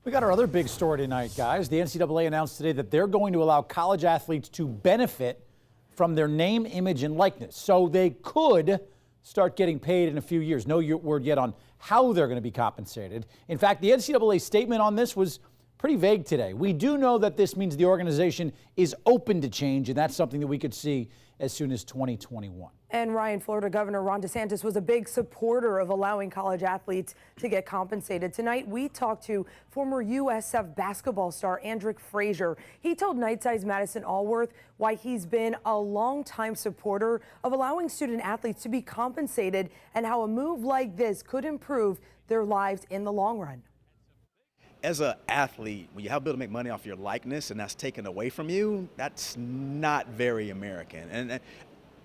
We got our other big story tonight, guys. The NCAA announced today that they're going to allow college athletes to benefit from their name, image, and likeness. So they could start getting paid in a few years. No word yet on how they're going to be compensated. In fact, the NCAA statement on this was pretty vague today. We do know that this means the organization is open to change, and that's something that we could see as soon as 2021. And Ryan, Florida Governor Ron DeSantis was a big supporter of allowing college athletes to get compensated. Tonight, we talked to former USF basketball star Andrick Frazier. He told Nightside's Madison Allworth why he's been a longtime supporter of allowing student athletes to be compensated and how a move like this could improve their lives in the long run. As an athlete, when you have able to make money off your likeness and that's taken away from you, that's not very American. And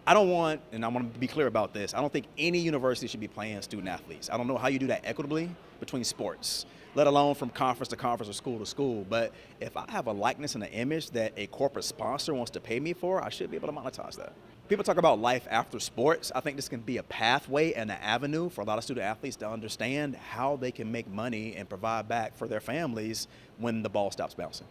I don't want, and I want to be clear about this, I don't think any university should be paying student athletes. I don't know how you do that equitably between sports, let alone from conference to conference or school to school. But if I have a likeness and an image that a corporate sponsor wants to pay me for, I should be able to monetize that. People talk about life after sports. I think this can be a pathway and an avenue for a lot of student athletes to understand how they can make money and provide back for their families when the ball stops bouncing.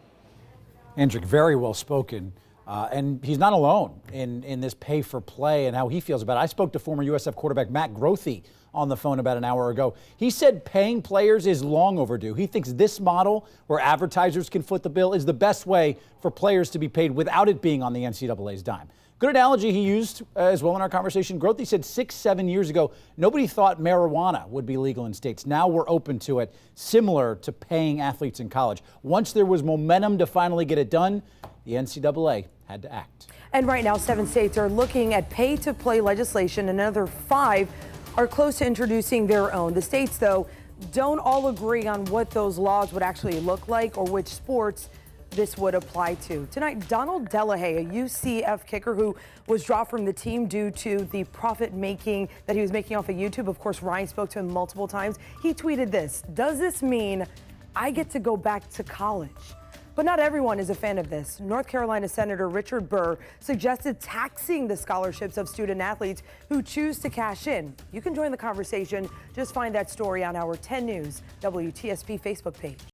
Andrick, very well spoken. And he's not alone in this pay for play and how he feels about it. I spoke to former USF quarterback Matt Grothe on the phone about an hour ago. He said paying players is long overdue. He thinks this model where advertisers can foot the bill is the best way for players to be paid without it being on the NCAA's dime. Good analogy he used as well in our conversation. Grothe said 6-7 years ago, nobody thought marijuana would be legal in states. Now we're open to it, similar to paying athletes in college. Once there was momentum to finally get it done, the NCAA had to act. And right now, 7 states are looking at pay-to-play legislation. Another 5 are close to introducing their own. The states, though, don't all agree on what those laws would actually look like or which sports this would apply to. Tonight, Donald Delahaye, a UCF kicker who was dropped from the team due to the profit making that he was making off of YouTube. Of course, Ryan spoke to him multiple times. He tweeted this: "Does this mean I get to go back to college?" But not everyone is a fan of this. North Carolina Senator Richard Burr suggested taxing the scholarships of student athletes who choose to cash in. You can join the conversation. Just find that story on our 10 News WTSP Facebook page.